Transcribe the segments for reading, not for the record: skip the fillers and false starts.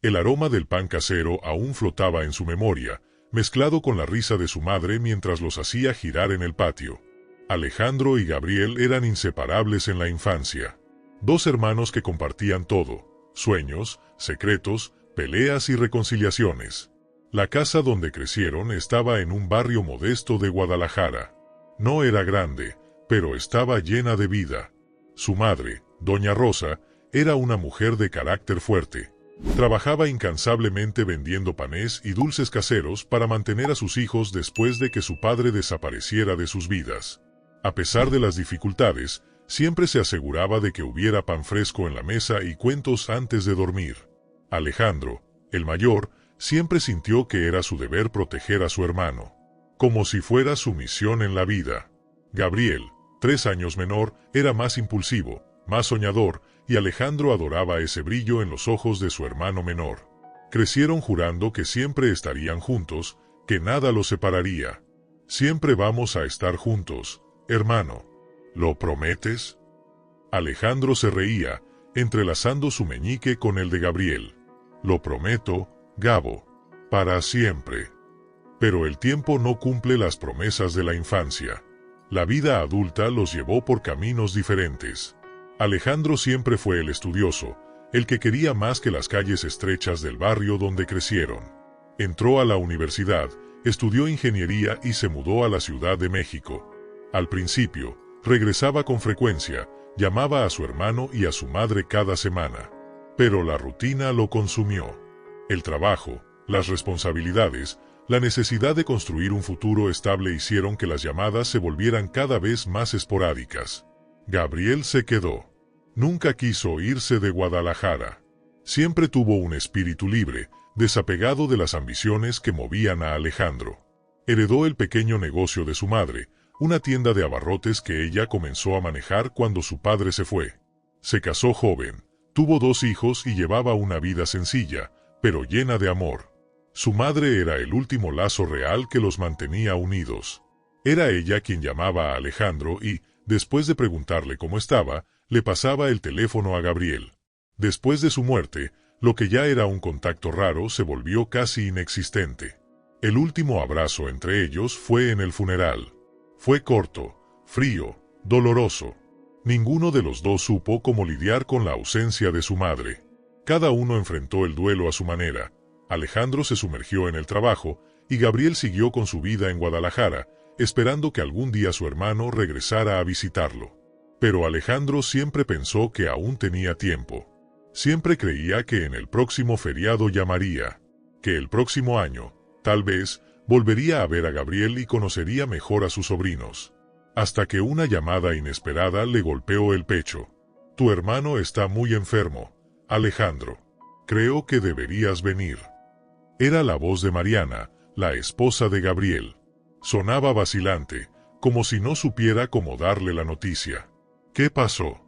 El aroma del pan casero aún flotaba en su memoria, mezclado con la risa de su madre mientras los hacía girar en el patio. Alejandro y Gabriel eran inseparables en la infancia. Dos hermanos que compartían todo: sueños, secretos, peleas y reconciliaciones. La casa donde crecieron estaba en un barrio modesto de Guadalajara. No era grande, pero estaba llena de vida. Su madre, doña Rosa, era una mujer de carácter fuerte. Trabajaba incansablemente vendiendo panés y dulces caseros para mantener a sus hijos después de que su padre desapareciera de sus vidas. A pesar de las dificultades, siempre se aseguraba de que hubiera pan fresco en la mesa y cuentos antes de dormir. Alejandro, el mayor, siempre sintió que era su deber proteger a su hermano, como si fuera su misión en la vida. Gabriel, 3 años menor, era más impulsivo, más soñador, y Alejandro adoraba ese brillo en los ojos de su hermano menor. Crecieron jurando que siempre estarían juntos, que nada los separaría. «Siempre vamos a estar juntos, hermano. ¿Lo prometes?». Alejandro se reía, entrelazando su meñique con el de Gabriel. «Lo prometo, Gabo. Para siempre». Pero el tiempo no cumple las promesas de la infancia. La vida adulta los llevó por caminos diferentes. Alejandro siempre fue el estudioso, el que quería más que las calles estrechas del barrio donde crecieron. Entró a la universidad, estudió ingeniería y se mudó a la Ciudad de México. Al principio, regresaba con frecuencia, llamaba a su hermano y a su madre cada semana. Pero la rutina lo consumió. El trabajo, las responsabilidades, la necesidad de construir un futuro estable hicieron que las llamadas se volvieran cada vez más esporádicas. Gabriel se quedó. Nunca quiso irse de Guadalajara. Siempre tuvo un espíritu libre, desapegado de las ambiciones que movían a Alejandro. Heredó el pequeño negocio de su madre, una tienda de abarrotes que ella comenzó a manejar cuando su padre se fue. Se casó joven, tuvo 2 hijos y llevaba una vida sencilla, pero llena de amor. Su madre era el último lazo real que los mantenía unidos. Era ella quien llamaba a Alejandro y, después de preguntarle cómo estaba, le pasaba el teléfono a Gabriel. Después de su muerte, lo que ya era un contacto raro se volvió casi inexistente. El último abrazo entre ellos fue en el funeral. Fue corto, frío, doloroso. Ninguno de los dos supo cómo lidiar con la ausencia de su madre. Cada uno enfrentó el duelo a su manera. Alejandro se sumergió en el trabajo y Gabriel siguió con su vida en Guadalajara, esperando que algún día su hermano regresara a visitarlo. Pero Alejandro siempre pensó que aún tenía tiempo. Siempre creía que en el próximo feriado llamaría, que el próximo año, tal vez, volvería a ver a Gabriel y conocería mejor a sus sobrinos. Hasta que una llamada inesperada le golpeó el pecho. «Tu hermano está muy enfermo, Alejandro. Creo que deberías venir». Era la voz de Mariana, la esposa de Gabriel. Sonaba vacilante, como si no supiera cómo darle la noticia. «¿Qué pasó?»,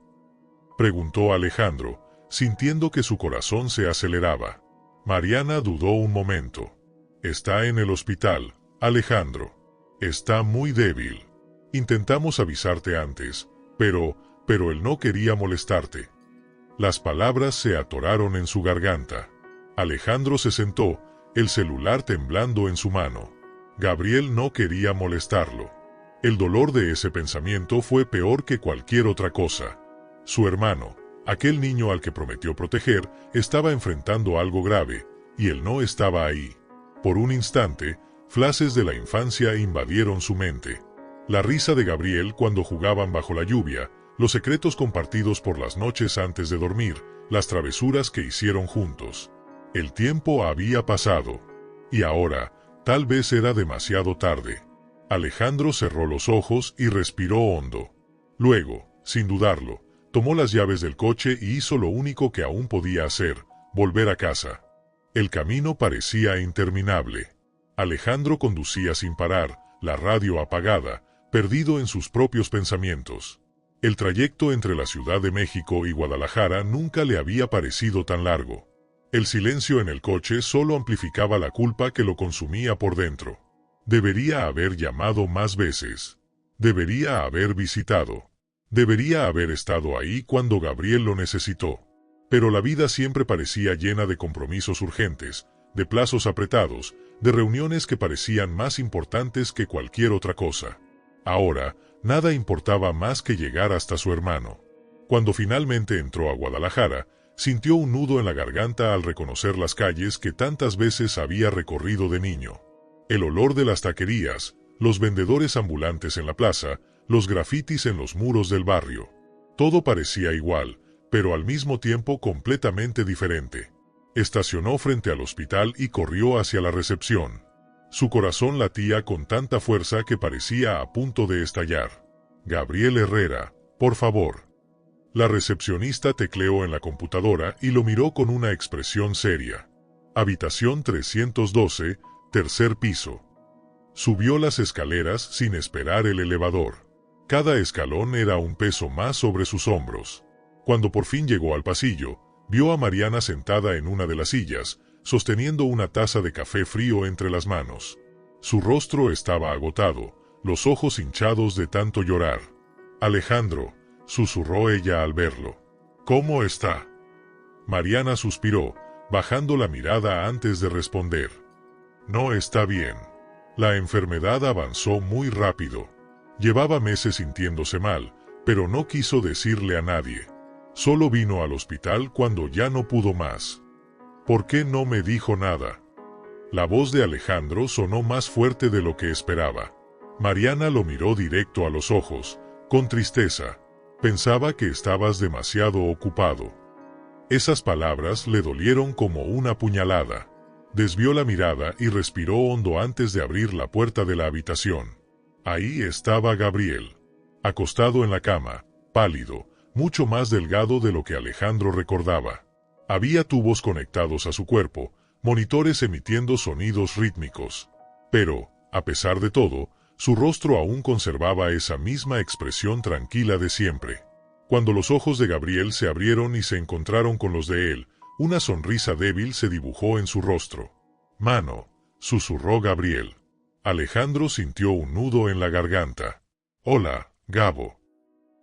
preguntó Alejandro, sintiendo que su corazón se aceleraba. Mariana dudó un momento. «Está en el hospital, Alejandro. Está muy débil. Intentamos avisarte antes, pero él no quería molestarte». Las palabras se atoraron en su garganta. Alejandro se sentó, el celular temblando en su mano. Gabriel no quería molestarlo. El dolor de ese pensamiento fue peor que cualquier otra cosa. Su hermano, aquel niño al que prometió proteger, estaba enfrentando algo grave, y él no estaba ahí. Por un instante, flashes de la infancia invadieron su mente. La risa de Gabriel cuando jugaban bajo la lluvia, los secretos compartidos por las noches antes de dormir, las travesuras que hicieron juntos. El tiempo había pasado. Y ahora, tal vez era demasiado tarde. Alejandro cerró los ojos y respiró hondo. Luego, sin dudarlo, tomó las llaves del coche y hizo lo único que aún podía hacer, volver a casa. El camino parecía interminable. Alejandro conducía sin parar, la radio apagada, perdido en sus propios pensamientos. El trayecto entre la Ciudad de México y Guadalajara nunca le había parecido tan largo. El silencio en el coche solo amplificaba la culpa que lo consumía por dentro. Debería haber llamado más veces. Debería haber visitado. Debería haber estado ahí cuando Gabriel lo necesitó. Pero la vida siempre parecía llena de compromisos urgentes, de plazos apretados, de reuniones que parecían más importantes que cualquier otra cosa. Ahora, nada importaba más que llegar hasta su hermano. Cuando finalmente entró a Guadalajara, sintió un nudo en la garganta al reconocer las calles que tantas veces había recorrido de niño. El olor de las taquerías, los vendedores ambulantes en la plaza, los grafitis en los muros del barrio. Todo parecía igual, pero al mismo tiempo completamente diferente. Estacionó frente al hospital y corrió hacia la recepción. Su corazón latía con tanta fuerza que parecía a punto de estallar. Gabriel Herrera, por favor. La recepcionista tecleó en la computadora y lo miró con una expresión seria. Habitación 312, tercer piso. Subió las escaleras sin esperar el elevador. Cada escalón era un peso más sobre sus hombros. Cuando por fin llegó al pasillo, vio a Mariana sentada en una de las sillas, sosteniendo una taza de café frío entre las manos. Su rostro estaba agotado, los ojos hinchados de tanto llorar. «Alejandro», susurró ella al verlo. «¿Cómo está?». Mariana suspiró, bajando la mirada antes de responder. «No está bien. La enfermedad avanzó muy rápido. Llevaba meses sintiéndose mal, pero no quiso decirle a nadie. Solo vino al hospital cuando ya no pudo más». «¿Por qué no me dijo nada?». La voz de Alejandro sonó más fuerte de lo que esperaba. Mariana lo miró directo a los ojos, con tristeza. «Pensaba que estabas demasiado ocupado». Esas palabras le dolieron como una puñalada. Desvió la mirada y respiró hondo antes de abrir la puerta de la habitación. Ahí estaba Gabriel, acostado en la cama, pálido, mucho más delgado de lo que Alejandro recordaba. Había tubos conectados a su cuerpo, monitores emitiendo sonidos rítmicos. Pero, a pesar de todo, su rostro aún conservaba esa misma expresión tranquila de siempre. Cuando los ojos de Gabriel se abrieron y se encontraron con los de él, una sonrisa débil se dibujó en su rostro. «Mano», susurró Gabriel. Alejandro sintió un nudo en la garganta. «Hola, Gabo».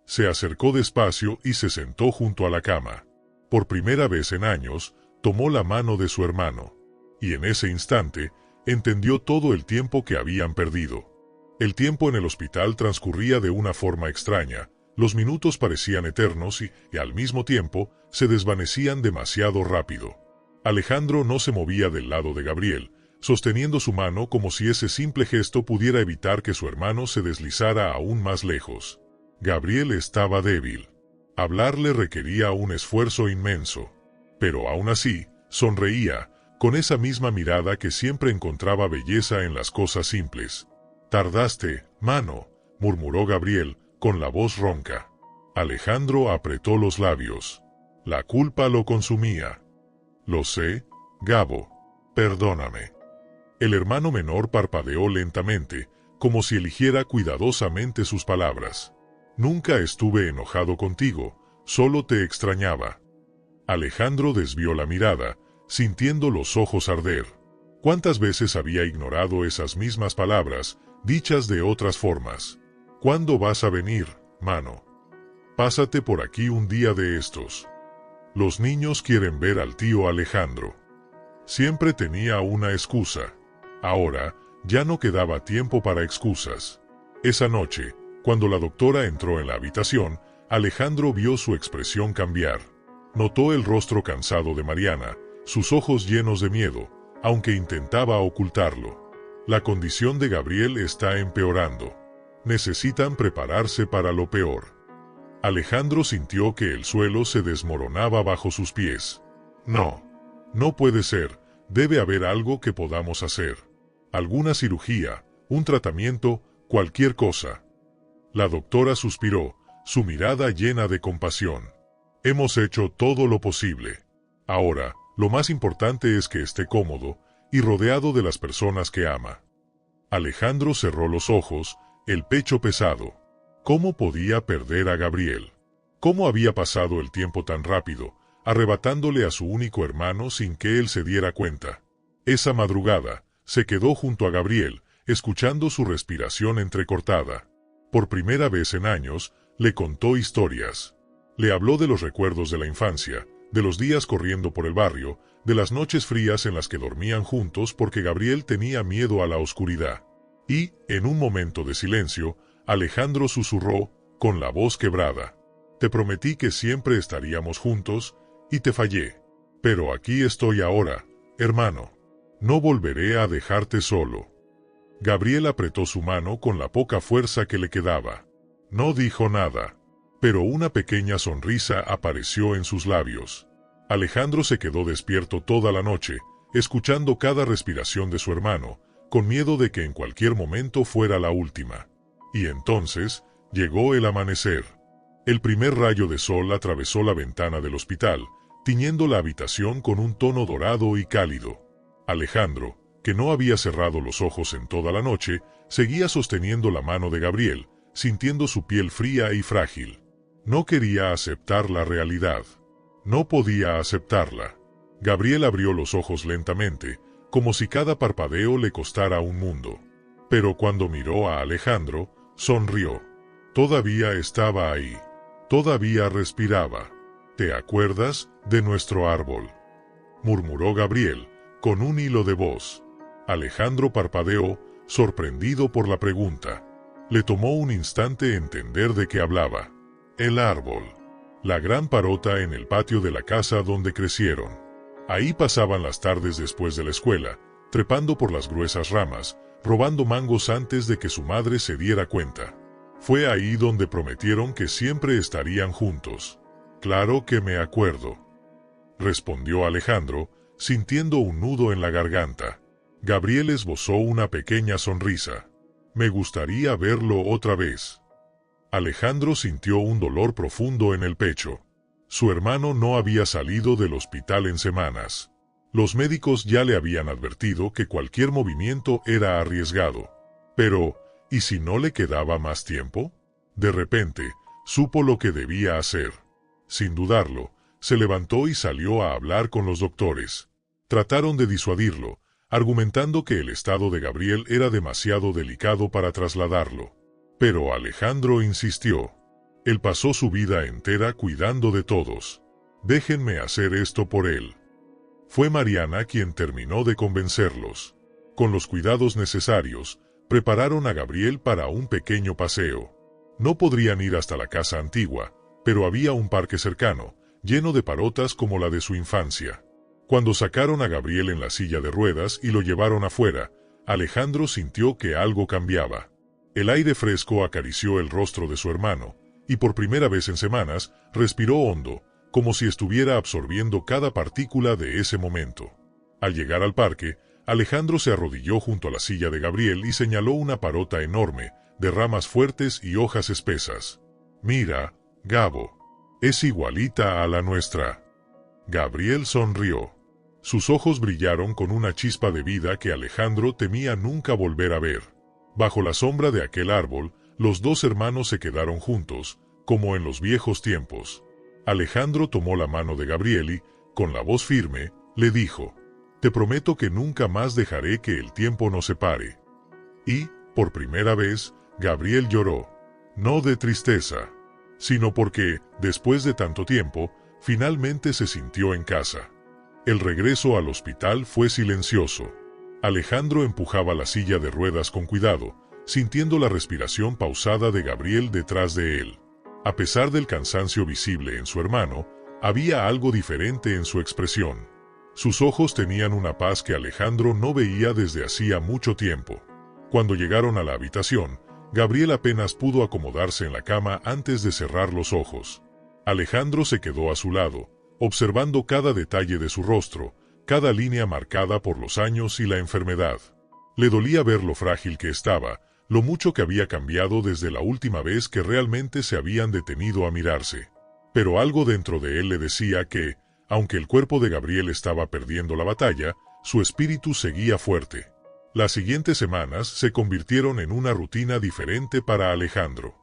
Se acercó despacio y se sentó junto a la cama. Por primera vez en años, tomó la mano de su hermano. Y en ese instante, entendió todo el tiempo que habían perdido. El tiempo en el hospital transcurría de una forma extraña, los minutos parecían eternos y al mismo tiempo, se desvanecían demasiado rápido. Alejandro no se movía del lado de Gabriel, sosteniendo su mano como si ese simple gesto pudiera evitar que su hermano se deslizara aún más lejos. Gabriel estaba débil. Hablar le requería un esfuerzo inmenso. Pero aún así, sonreía, con esa misma mirada que siempre encontraba belleza en las cosas simples. «Tardaste, mano», murmuró Gabriel, con la voz ronca. Alejandro apretó los labios. La culpa lo consumía. «Lo sé, Gabo. Perdóname». El hermano menor parpadeó lentamente, como si eligiera cuidadosamente sus palabras. «Nunca estuve enojado contigo, solo te extrañaba». Alejandro desvió la mirada, sintiendo los ojos arder. ¿Cuántas veces había ignorado esas mismas palabras, dichas de otras formas? «¿Cuándo vas a venir, mano? Pásate por aquí un día de estos. Los niños quieren ver al tío Alejandro». Siempre tenía una excusa. Ahora, ya no quedaba tiempo para excusas. Esa noche, cuando la doctora entró en la habitación, Alejandro vio su expresión cambiar. Notó el rostro cansado de Mariana, sus ojos llenos de miedo, aunque intentaba ocultarlo. La condición de Gabriel está empeorando. Necesitan prepararse para lo peor. Alejandro sintió que el suelo se desmoronaba bajo sus pies. «No. No puede ser. Debe haber algo que podamos hacer. Alguna cirugía, un tratamiento, cualquier cosa». La doctora suspiró, su mirada llena de compasión. «Hemos hecho todo lo posible. Ahora, lo más importante es que esté cómodo y rodeado de las personas que ama». Alejandro cerró los ojos, el pecho pesado. ¿Cómo podía perder a Gabriel? ¿Cómo había pasado el tiempo tan rápido, arrebatándole a su único hermano sin que él se diera cuenta? Esa madrugada, se quedó junto a Gabriel, escuchando su respiración entrecortada. Por primera vez en años, le contó historias. Le habló de los recuerdos de la infancia, de los días corriendo por el barrio, de las noches frías en las que dormían juntos porque Gabriel tenía miedo a la oscuridad. Y, en un momento de silencio, Alejandro susurró, con la voz quebrada: «Te prometí que siempre estaríamos juntos, y te fallé. Pero aquí estoy ahora, hermano. No volveré a dejarte solo». Gabriel apretó su mano con la poca fuerza que le quedaba. No dijo nada, pero una pequeña sonrisa apareció en sus labios. Alejandro se quedó despierto toda la noche, escuchando cada respiración de su hermano, con miedo de que en cualquier momento fuera la última. Y entonces, llegó el amanecer. El primer rayo de sol atravesó la ventana del hospital, tiñendo la habitación con un tono dorado y cálido. Alejandro, que no había cerrado los ojos en toda la noche, seguía sosteniendo la mano de Gabriel, sintiendo su piel fría y frágil. No quería aceptar la realidad. No podía aceptarla. Gabriel abrió los ojos lentamente, como si cada parpadeo le costara un mundo. Pero cuando miró a Alejandro, sonrió. Todavía estaba ahí. Todavía respiraba. «¿Te acuerdas de nuestro árbol?», murmuró Gabriel, con un hilo de voz. Alejandro parpadeó, sorprendido por la pregunta. Le tomó un instante entender de qué hablaba. El árbol. La gran parota en el patio de la casa donde crecieron. Ahí pasaban las tardes después de la escuela, trepando por las gruesas ramas, robando mangos antes de que su madre se diera cuenta. Fue ahí donde prometieron que siempre estarían juntos. «Claro que me acuerdo», respondió Alejandro, sintiendo un nudo en la garganta. Gabriel esbozó una pequeña sonrisa. «Me gustaría verlo otra vez». Alejandro sintió un dolor profundo en el pecho. Su hermano no había salido del hospital en semanas. Los médicos ya le habían advertido que cualquier movimiento era arriesgado. Pero, ¿y si no le quedaba más tiempo? De repente, supo lo que debía hacer. Sin dudarlo, se levantó y salió a hablar con los doctores. Trataron de disuadirlo, argumentando que el estado de Gabriel era demasiado delicado para trasladarlo. Pero Alejandro insistió. Él pasó su vida entera cuidando de todos. «Déjenme hacer esto por él». Fue Mariana quien terminó de convencerlos. Con los cuidados necesarios, prepararon a Gabriel para un pequeño paseo. No podrían ir hasta la casa antigua, pero había un parque cercano, lleno de parotas como la de su infancia. Cuando sacaron a Gabriel en la silla de ruedas y lo llevaron afuera, Alejandro sintió que algo cambiaba. El aire fresco acarició el rostro de su hermano, y por primera vez en semanas, respiró hondo, como si estuviera absorbiendo cada partícula de ese momento. Al llegar al parque, Alejandro se arrodilló junto a la silla de Gabriel y señaló una parota enorme, de ramas fuertes y hojas espesas. «Mira, Gabo, es igualita a la nuestra». Gabriel sonrió. Sus ojos brillaron con una chispa de vida que Alejandro temía nunca volver a ver. Bajo la sombra de aquel árbol, los dos hermanos se quedaron juntos, como en los viejos tiempos. Alejandro tomó la mano de Gabriel y, con la voz firme, le dijo: «Te prometo que nunca más dejaré que el tiempo nos separe». Y, por primera vez, Gabriel lloró. No de tristeza, sino porque, después de tanto tiempo, finalmente se sintió en casa. El regreso al hospital fue silencioso. Alejandro empujaba la silla de ruedas con cuidado, sintiendo la respiración pausada de Gabriel detrás de él. A pesar del cansancio visible en su hermano, había algo diferente en su expresión. Sus ojos tenían una paz que Alejandro no veía desde hacía mucho tiempo. Cuando llegaron a la habitación, Gabriel apenas pudo acomodarse en la cama antes de cerrar los ojos. Alejandro se quedó a su lado, observando cada detalle de su rostro, cada línea marcada por los años y la enfermedad. Le dolía ver lo frágil que estaba, lo mucho que había cambiado desde la última vez que realmente se habían detenido a mirarse. Pero algo dentro de él le decía que, aunque el cuerpo de Gabriel estaba perdiendo la batalla, su espíritu seguía fuerte. Las siguientes semanas se convirtieron en una rutina diferente para Alejandro.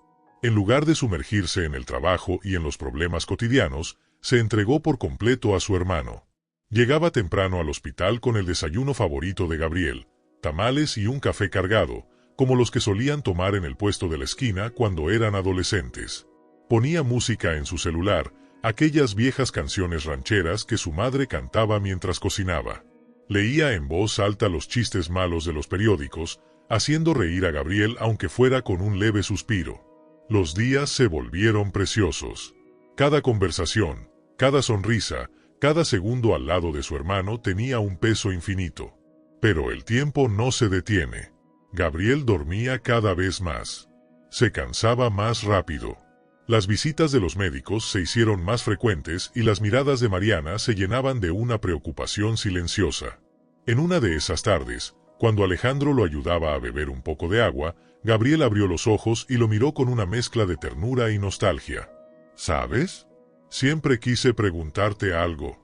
En lugar de sumergirse en el trabajo y en los problemas cotidianos, se entregó por completo a su hermano. Llegaba temprano al hospital con el desayuno favorito de Gabriel, tamales y un café cargado, como los que solían tomar en el puesto de la esquina cuando eran adolescentes. Ponía música en su celular, aquellas viejas canciones rancheras que su madre cantaba mientras cocinaba. Leía en voz alta los chistes malos de los periódicos, haciendo reír a Gabriel aunque fuera con un leve suspiro. Los días se volvieron preciosos. Cada conversación, cada sonrisa, cada segundo al lado de su hermano tenía un peso infinito. Pero el tiempo no se detiene. Gabriel dormía cada vez más. Se cansaba más rápido. Las visitas de los médicos se hicieron más frecuentes y las miradas de Mariana se llenaban de una preocupación silenciosa. En una de esas tardes, cuando Alejandro lo ayudaba a beber un poco de agua, Gabriel abrió los ojos y lo miró con una mezcla de ternura y nostalgia. ¿Sabes? Siempre quise preguntarte algo.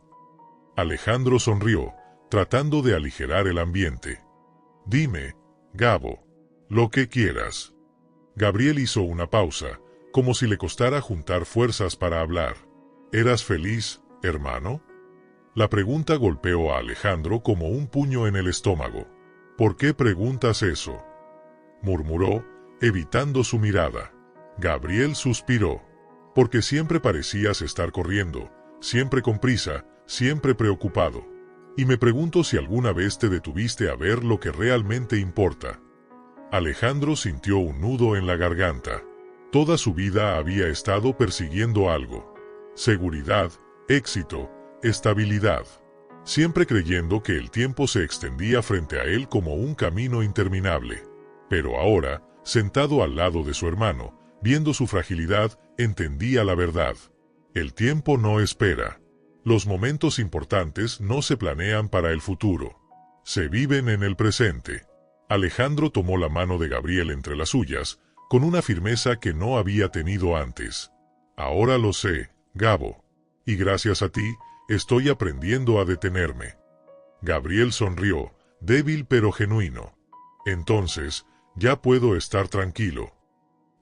Alejandro sonrió, tratando de aligerar el ambiente. Dime, Gabo, lo que quieras. Gabriel hizo una pausa, como si le costara juntar fuerzas para hablar. ¿Eras feliz, hermano? La pregunta golpeó a Alejandro como un puño en el estómago. ¿Por qué preguntas eso?, murmuró, evitando su mirada. Gabriel suspiró. Porque siempre parecías estar corriendo, siempre con prisa, siempre preocupado. Y me pregunto si alguna vez te detuviste a ver lo que realmente importa. Alejandro sintió un nudo en la garganta. Toda su vida había estado persiguiendo algo. Seguridad, éxito, estabilidad. Siempre creyendo que el tiempo se extendía frente a él como un camino interminable. Pero ahora, sentado al lado de su hermano, viendo su fragilidad, entendía la verdad. El tiempo no espera. Los momentos importantes no se planean para el futuro. Se viven en el presente. Alejandro tomó la mano de Gabriel entre las suyas, con una firmeza que no había tenido antes. Ahora lo sé, Gabo. Y gracias a ti, estoy aprendiendo a detenerme. Gabriel sonrió, débil pero genuino. Entonces, ya puedo estar tranquilo.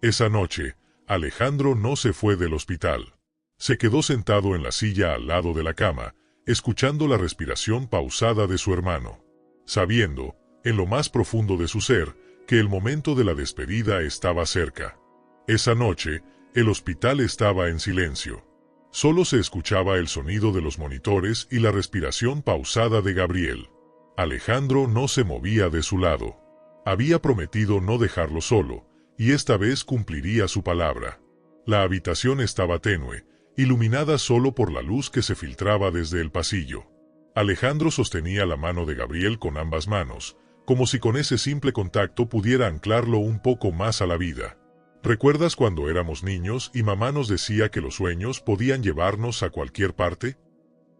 Esa noche, Alejandro no se fue del hospital. Se quedó sentado en la silla al lado de la cama, escuchando la respiración pausada de su hermano, sabiendo, en lo más profundo de su ser, que el momento de la despedida estaba cerca. Esa noche, el hospital estaba en silencio. Solo se escuchaba el sonido de los monitores y la respiración pausada de Gabriel. Alejandro no se movía de su lado. Había prometido no dejarlo solo, y esta vez cumpliría su palabra. La habitación estaba tenue, iluminada solo por la luz que se filtraba desde el pasillo. Alejandro sostenía la mano de Gabriel con ambas manos, como si con ese simple contacto pudiera anclarlo un poco más a la vida. ¿Recuerdas cuando éramos niños y mamá nos decía que los sueños podían llevarnos a cualquier parte?,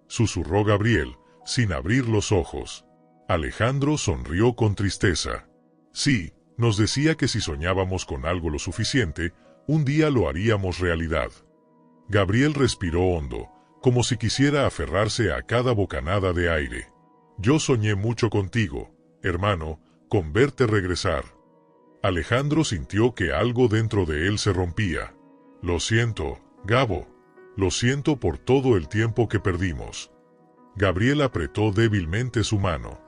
susurró Gabriel, sin abrir los ojos. Alejandro sonrió con tristeza. Sí, nos decía que si soñábamos con algo lo suficiente, un día lo haríamos realidad. Gabriel respiró hondo, como si quisiera aferrarse a cada bocanada de aire. Yo soñé mucho contigo, hermano, con verte regresar. Alejandro sintió que algo dentro de él se rompía. Lo siento, Gabo. Lo siento por todo el tiempo que perdimos. Gabriel apretó débilmente su mano.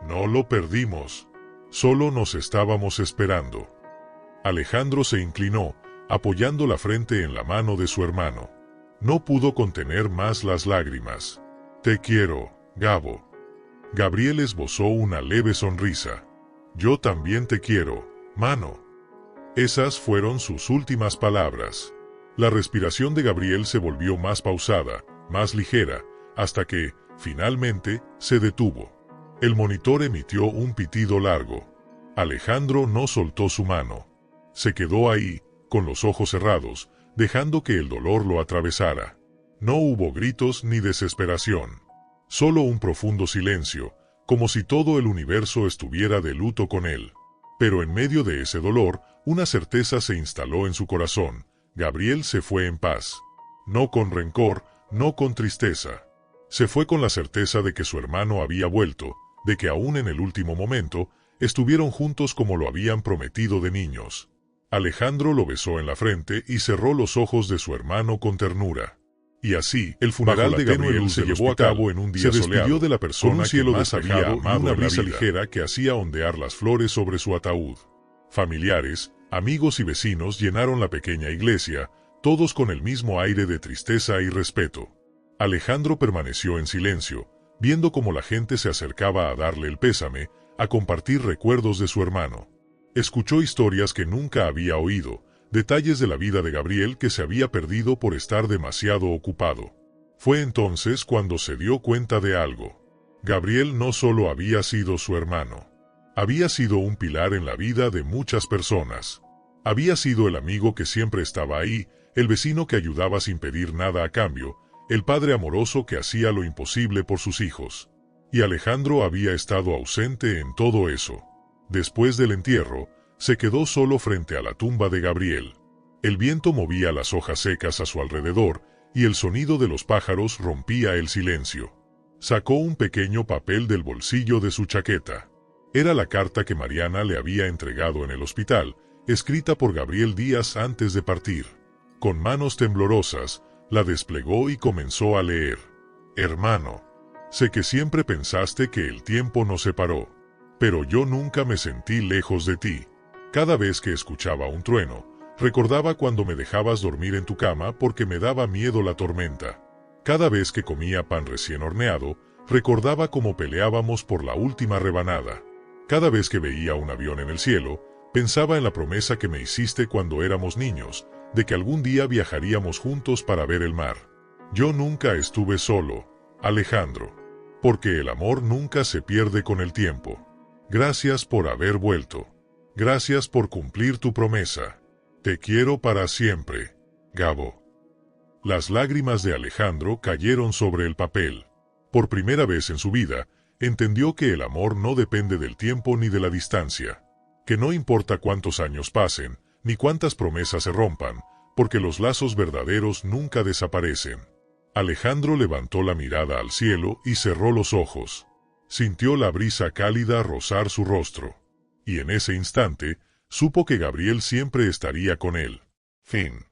No lo perdimos. Solo nos estábamos esperando. Alejandro se inclinó, apoyando la frente en la mano de su hermano. No pudo contener más las lágrimas. Te quiero, Gabo. Gabriel esbozó una leve sonrisa. Yo también te quiero, mano. Esas fueron sus últimas palabras. La respiración de Gabriel se volvió más pausada, más ligera, hasta que, finalmente, se detuvo. El monitor emitió un pitido largo. Alejandro no soltó su mano. Se quedó ahí, con los ojos cerrados, dejando que el dolor lo atravesara. No hubo gritos ni desesperación. Solo un profundo silencio, como si todo el universo estuviera de luto con él. Pero en medio de ese dolor, una certeza se instaló en su corazón. Gabriel se fue en paz. No con rencor, no con tristeza. Se fue con la certeza de que su hermano había vuelto, de que aún en el último momento, estuvieron juntos como lo habían prometido de niños. Alejandro lo besó en la frente y cerró los ojos de su hermano con ternura. Y así, el funeral de Gabriel se llevó a cabo en un día soleado. Se despidió de la persona que más había amado, una brisa ligera que hacía ondear las flores sobre su ataúd. Familiares, amigos y vecinos llenaron la pequeña iglesia, todos con el mismo aire de tristeza y respeto. Alejandro permaneció en silencio, viendo cómo la gente se acercaba a darle el pésame, a compartir recuerdos de su hermano. Escuchó historias que nunca había oído, detalles de la vida de Gabriel que se había perdido por estar demasiado ocupado. Fue entonces cuando se dio cuenta de algo. Gabriel no solo había sido su hermano. Había sido un pilar en la vida de muchas personas. Había sido el amigo que siempre estaba ahí, el vecino que ayudaba sin pedir nada a cambio, el padre amoroso que hacía lo imposible por sus hijos. Y Alejandro había estado ausente en todo eso. Después del entierro, se quedó solo frente a la tumba de Gabriel. El viento movía las hojas secas a su alrededor, y el sonido de los pájaros rompía el silencio. Sacó un pequeño papel del bolsillo de su chaqueta. Era la carta que Mariana le había entregado en el hospital, escrita por Gabriel días antes de partir. Con manos temblorosas, la desplegó y comenzó a leer. Hermano, sé que siempre pensaste que el tiempo nos separó, pero yo nunca me sentí lejos de ti. Cada vez que escuchaba un trueno, recordaba cuando me dejabas dormir en tu cama porque me daba miedo la tormenta. Cada vez que comía pan recién horneado, recordaba cómo peleábamos por la última rebanada. Cada vez que veía un avión en el cielo, pensaba en la promesa que me hiciste cuando éramos niños, de que algún día viajaríamos juntos para ver el mar. Yo nunca estuve solo, Alejandro, porque el amor nunca se pierde con el tiempo. Gracias por haber vuelto. Gracias por cumplir tu promesa. Te quiero para siempre, Gabo. Las lágrimas de Alejandro cayeron sobre el papel. Por primera vez en su vida, entendió que el amor no depende del tiempo ni de la distancia, que no importa cuántos años pasen, ni cuántas promesas se rompan, porque los lazos verdaderos nunca desaparecen. Alejandro levantó la mirada al cielo y cerró los ojos. Sintió la brisa cálida rozar su rostro. Y en ese instante, supo que Gabriel siempre estaría con él. Fin.